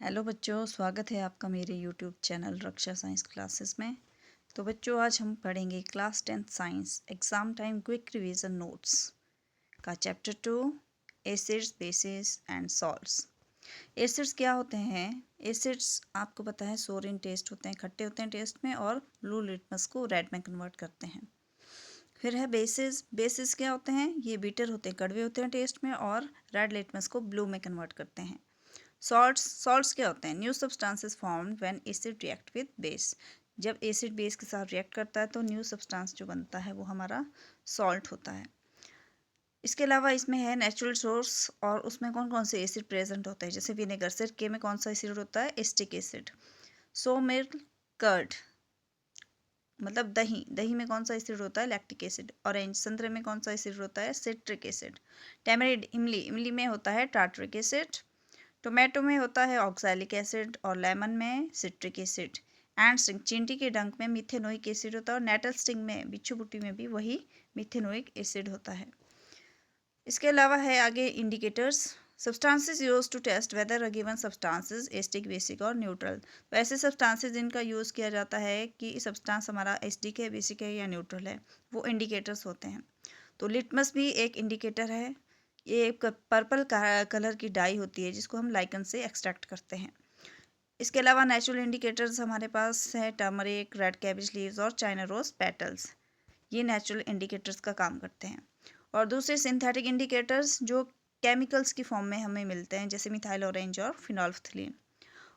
Hello बच्चों, स्वागत है आपका मेरे YouTube channel Raksha science classes में। तो बच्चों, आज हम पढ़ेंगे class 10th science exam time quick revision notes का chapter 2 acids, bases and salts. Acids क्या होते हैं? एसिड्स आपको पता है सोरिन टेस्ट होते हैं, खट्टे होते हैं टेस्ट में, और ब्लू लिटमस को रेड में कन्वर्ट करते हैं। फिर है बेसिस। बेसिस क्या होते हैं? ये बीटर होते हैं, कड़वे होते हैं टेस्ट में, और रेड लिटमस को ब्लू में कन्वर्ट करते हैं। सॉल्ट्स क्या होते हैं? New substances formed when acid react with base. जब एसिड बेस के साथ रिएक्ट करता है तो न्यू सब्सटेंस जो बनता है वो हमारा सॉल्ट होता है। इसके अलावा इसमें है नेचुरल सोर्स, और उसमें कौन कौन से एसिड प्रेजेंट होते हैं? जैसे विनेगर, सिरके में कौन सा एसिड होता है? Acetic acid. So milk, curd मतलब दही, दही में कौन सा एसिड होता है? Lactic acid. ऑरेंज, संतरे में कौन सा एसिड होता है? Citric acid. टैमरिंड, इमली, इमली में होता है टार्टरिक एसिड। टोमेटो में होता है ऑक्सैलिक एसिड, और लेमन में सिट्रिक एसिड। एंड स्टिंग, चींटी के डंक में मिथेनोइक एसिड होता है, और नेटल स्टिंग में, बिच्छू बुट्टी में भी वही मिथेनोइक एसिड होता है। इसके अलावा है आगे indicators. Substances use to test whether a given substances acidic, basic और न्यूट्रल। तो ऐसे सब्सटेंसेस जिनका यूज़ किया जाता है कि सब्सटेंस हमारा एसिडिक है, बेसिक है या न्यूट्रल है, वो इंडिकेटर्स होते हैं। तो लिटमस भी एक इंडिकेटर है। ये एक पर्पल कलर की डाई होती है जिसको हम लाइकन से एक्सट्रैक्ट करते हैं। इसके अलावा नेचुरल इंडिकेटर्स हमारे पास है टर्मरिक, रेड कैबेज लीव्स और चाइना रोज पेटल्स। ये नेचुरल इंडिकेटर्स का काम करते हैं। और दूसरे सिंथेटिक इंडिकेटर्स जो केमिकल्स की फॉर्म में हमें मिलते हैं, जैसे मिथाइल ऑरेंज और फिनोल्फ्थलीन।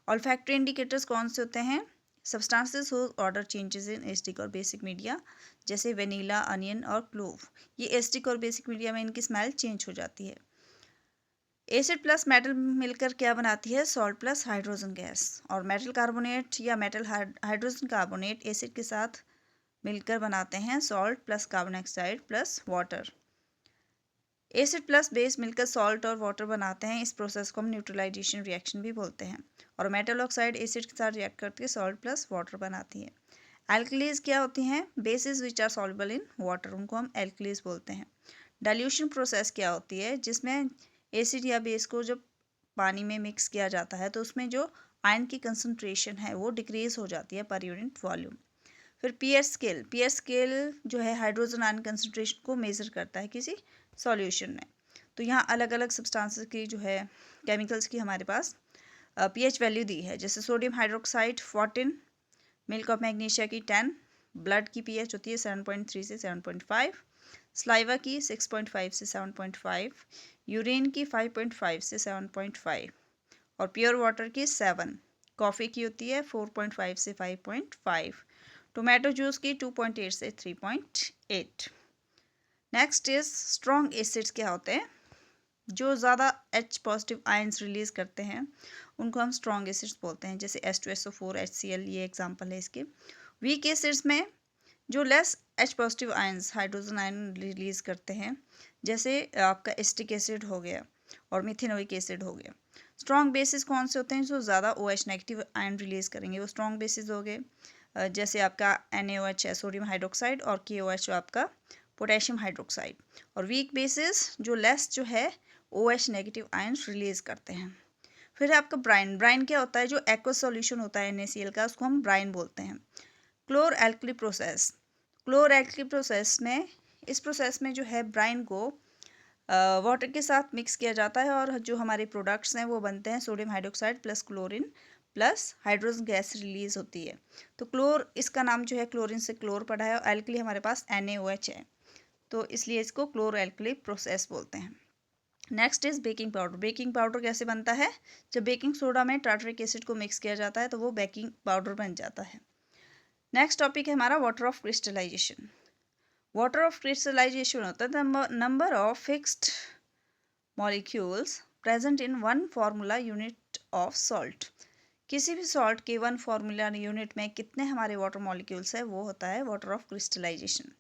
ऑल्फैक्टरी इंडिकेटर्स कौन से होते हैं? सब्सटेंसेस हो ऑर्डर चेंजेस इन एसिडिक और बेसिक मीडिया, जैसे वेनीला, अनियन और क्लोव। ये एसिडिक और बेसिक मीडिया में इनकी स्मेल चेंज हो जाती है। एसिड प्लस मेटल मिलकर क्या बनाती है? Salt plus hydrogen gas. और मेटल कार्बोनेट या मेटल हाइड्रोजन कार्बोनेट एसिड के साथ मिलकर बनाते हैं salt plus carbon dioxide plus water. Acid plus base मिलकर सॉल्ट और वाटर बनाते हैं। इस प्रोसेस को हम न्यूट्रलाइजेशन रिएक्शन भी बोलते हैं। और मेटल ऑक्साइड एसिड के साथ रिएक्ट करके सॉल्ट प्लस वाटर बनाती है। एल्कलीज क्या होती हैं? Bases which are soluble in water, उनको हम एल्कलीज बोलते हैं। डाइल्यूशन प्रोसेस क्या होती है? जिसमें एसिड या बेस को जब पानी में मिक्स किया जाता है तो उसमें जो आयन की कंसंट्रेशन है वो डिक्रीज हो जाती है पर यूनिट वॉल्यूम। फिर पीएच स्केल जो है हाइड्रोजन आयन कंसंट्रेशन को मेजर करता है किसी सॉल्यूशन में। तो यहाँ अलग अलग सब्सटेंसेस की जो है केमिकल्स की हमारे पास पीएच वैल्यू दी है। जैसे sodium hydroxide 14, milk of magnesia की 10, ब्लड की पीएच होती है 7.3 से 7.5, स्लाइवा की 6.5 से 7.5, यूरिन की 5.5 से 7.5, और प्योर वाटर की 7, कॉफ़ी की होती है 4.5 से 5.5, टोमेटो जूस की 2.8 से 3.8। नेक्स्ट इज स्ट्रॉन्ग एसिड्स क्या होते हैं? जो ज़्यादा H पॉजिटिव आयंस रिलीज करते हैं उनको हम स्ट्रॉन्ग एसिड्स बोलते हैं, जैसे H2SO4, HCl, ये एग्जांपल है इसके। वीक एसिड्स में जो less H positive ions hydrogen ion release करते हैं, जैसे आपका एसिटिक एसिड हो गया और मिथेनोइक एसिड हो गया। स्ट्रॉन्ग बेसिस कौन से होते हैं? जो ज़्यादा OH नेगेटिव आयन रिलीज करेंगे वो स्ट्रॉन्ग बेसिस हो गए। जैसे आपका NaOH है सोडियम हाइड्रोक्साइड, और KOH आपका पोटेशियम हाइड्रोक्साइड। और वीक बेसिस जो लेस जो है OH नेगेटिव आयंस रिलीज करते हैं। फिर है आपका ब्राइन। ब्राइन क्या होता है? जो एक्वस सॉल्यूशन होता है NaCl का, उसको हम ब्राइन बोलते हैं। क्लोर एल्कली प्रोसेस। क्लोर एल्कली प्रोसेस में, इस प्रोसेस में जो है ब्राइन को वाटर के साथ मिक्स किया जाता है, और जो हमारे प्रोडक्ट्स हैं वो बनते हैं sodium hydroxide plus chlorine plus hydrogen gas release होती है। तो क्लोर, इसका नाम जो है क्लोरीन से क्लोर पड़ा है, और एल्कली हमारे पास NaOH है, तो इसलिए इसको क्लोर एल्कली प्रोसेस बोलते हैं। Next is baking powder. Baking powder कैसे बनता है? जब बेकिंग सोडा में टार्टरिक एसिड को मिक्स किया जाता है तो वो बेकिंग पाउडर बन जाता है। नेक्स्ट टॉपिक है हमारा water of crystallisation. Water of crystallisation होता है number of fixed molecules present in one formula unit of salt. किसी भी सॉल्ट के वन फार्मूला यूनिट में कितने हमारे वाटर मॉलिक्यूल्स है वो होता है वाटर ऑफ क्रिस्टलाइजेशन।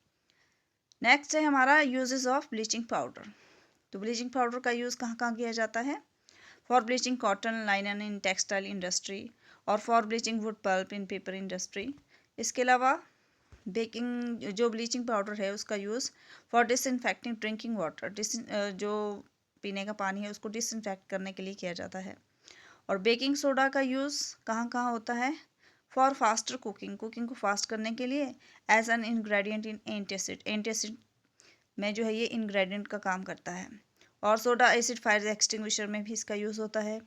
नेक्स्ट है हमारा यूजेस ऑफ ब्लीचिंग पाउडर। तो ब्लीचिंग पाउडर का यूज़ कहाँ कहाँ किया जाता है? For bleaching cotton linen in textile industry, और for bleaching wood pulp in paper industry. इसके अलावा बेकिंग जो ब्लीचिंग पाउडर है उसका use for disinfecting drinking water, जो पीने का पानी है उसको डिसइंफेक्ट करने के लिए किया जाता है। और बेकिंग सोडा का यूज़ कहाँ कहाँ होता है? फॉर फास्टर कुकिंग, कुकिंग को फास्ट करने के लिए, as an ingredient in antacid, antacid में जो है ये इंग्रेडिएंट का काम करता है। और सोडा एसिड फायर एक्सटिंग्विशर में भी इसका यूज़ होता है।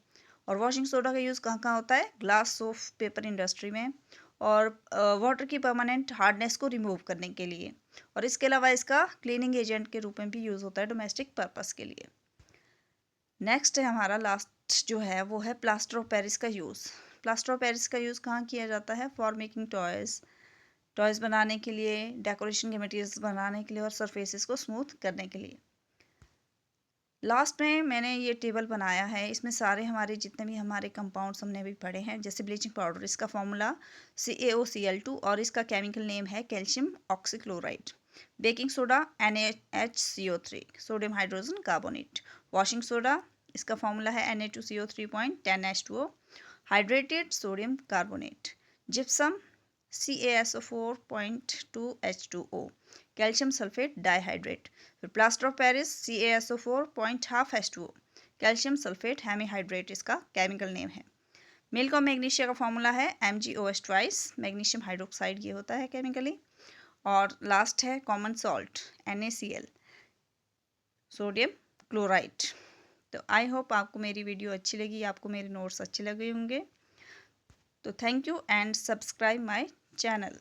और वॉशिंग सोडा का यूज़ कहाँ कहाँ होता है? ग्लास, सोप, पेपर इंडस्ट्री में, और वाटर की परमानेंट हार्डनेस को रिमूव करने के लिए। और इसके अलावा इसका क्लीनिंग एजेंट के रूप में भी यूज़ होता है डोमेस्टिक पर्पस के लिए। नेक्स्ट है हमारा लास्ट जो है वो है प्लास्टर ऑफ पेरिस का यूज़। प्लास्टर ऑफ पेरिस का यूज़ कहाँ किया जाता है? फॉर मेकिंग टॉयज़, टॉयज़ बनाने के लिए, डेकोरेशन के मटेरियल्स बनाने के लिए, और सरफेसेस को स्मूथ करने के लिए। लास्ट में मैंने ये टेबल बनाया है, इसमें सारे हमारे जितने भी हमारे कंपाउंड्स हमने अभी पढ़े हैं, जैसे ब्लीचिंग पाउडर, इसका फॉर्मूला CaOCl2 और इसका केमिकल नेम है calcium oxychloride. Baking soda NaHCO3, sodium hydrogen carbonate. Washing soda, इसका फॉर्मूला है Na2CO3.10H2O, hydrated sodium carbonate. Gypsum CaSO4.2H2O, calcium sulphate dihydrate. फिर plaster of Paris CaSO4.12H2O, calcium sulphate hemihydrate इसका chemical name है। Milk और magnesia का formula है MgOH twice, magnesium hydroxide ये होता है केमिकली। और लास्ट है common salt NaCl, sodium chloride. तो आई होप आपको मेरी वीडियो अच्छी लगी, आपको मेरे नोट्स अच्छे लगे होंगे। तो thank you and subscribe my channel.